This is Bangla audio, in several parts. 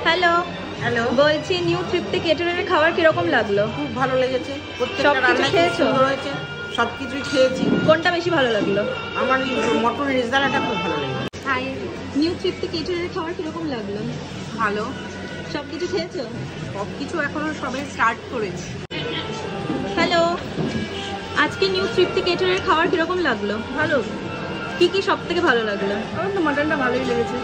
হ্যালো হ্যালো, বলছি নিউ তৃপ্তি কেটারারের খাবার কিরকম লাগলো? খুব ভালো লেগেছে। সব প্রত্যেকটা কিছু রান্না খুব খেয়েছো? সুন্দর হয়েছে, সবকিছুই খেয়েছি। কোনটা বেশি ভালো লাগলো? আমার এই মটন রেজালাটা খুব ভালো লেগেছে। হাই, নিউ তৃপ্তি কেটারারের খাবার কিরকম লাগলো? ভালো, সব কিছু খেয়েছো? সবকিছু এখনো সবাই স্টার্ট করেছি। হ্যালো, আজকে নিউ তৃপ্তি কেটারারের খাবার কিরকম লাগলো? ভালো, কি কি সব থেকে ভালো লাগলো? আমার তো মটনটা ভালোই লেগেছে।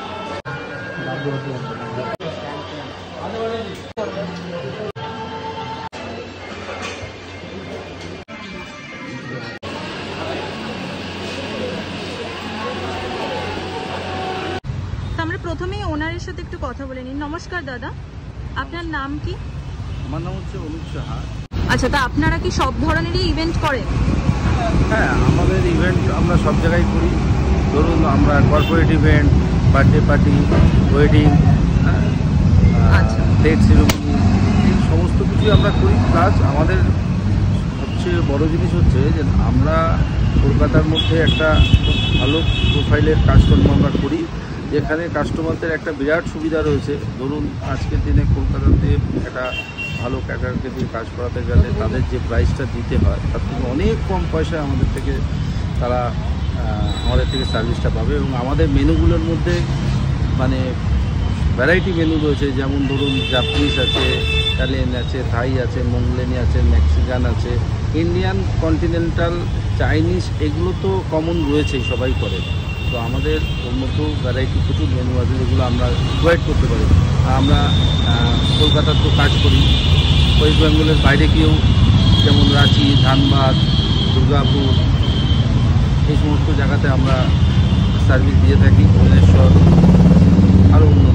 আমরা প্রথমেই ওনারের সাথে একটু কথা বলে নিই। নমস্কার দাদা, আপনার নাম কি? আমার নাম হচ্ছে অনুপ সাহা। আচ্ছা, তা আপনারা কি সব ধরনেরই ইভেন্ট করেন? হ্যাঁ, আমাদের ইভেন্ট আমরা সব জায়গায় করি। ধরুন আমরা corporate event, birthday party, wedding, আচ্ছা, ডেট সেরেমনি, এই সমস্ত কিছুই আমরা করি। প্লাস আমাদের সবচেয়ে বড় জিনিস হচ্ছে যে আমরা কলকাতার মধ্যে একটা খুব ভালো প্রোফাইলের কাজকর্ম আমরা করি, যেখানে কাস্টমারদের একটা বিরাট সুবিধা রয়েছে। ধরুন আজকের দিনে কলকাতাতে একটা ভালো ক্যাটারকে দিয়ে কাজ করাতে গেলে তাদের যে প্রাইসটা দিতে হয় তার থেকে অনেক কম পয়সায় আমাদের থেকে তারা আমাদের থেকে সার্ভিসটা পাবে। এবং আমাদের মেনুগুলোর মধ্যে মানে ভ্যারাইটি মেনু রয়েছে, যেমন ধরুন জাপানিজ আছে, ইটালিয়ান আছে, থাই আছে, মঙ্গোলিয়ান আছে, মেক্সিকান আছে, ইন্ডিয়ান, কন্টিনেন্টাল, চাইনিজ, এগুলো তো কমন রয়েছেই, সবাই করে। তো আমাদের ওর মধ্যেও ভ্যারাইটি প্রচুর মেনু আছে যেগুলো আমরা প্রোভাইড করতে পারি। আমরা কলকাতার তো কাজ করি, ওয়েস্ট বেঙ্গলের বাইরে গিয়েও, যেমন রাঁচি, ধানবাদ, দুর্গাপুর, এই সমস্ত জায়গাতে আমরা সার্ভিস দিয়ে থাকি, ভুবনেশ্বর, আরও অন্য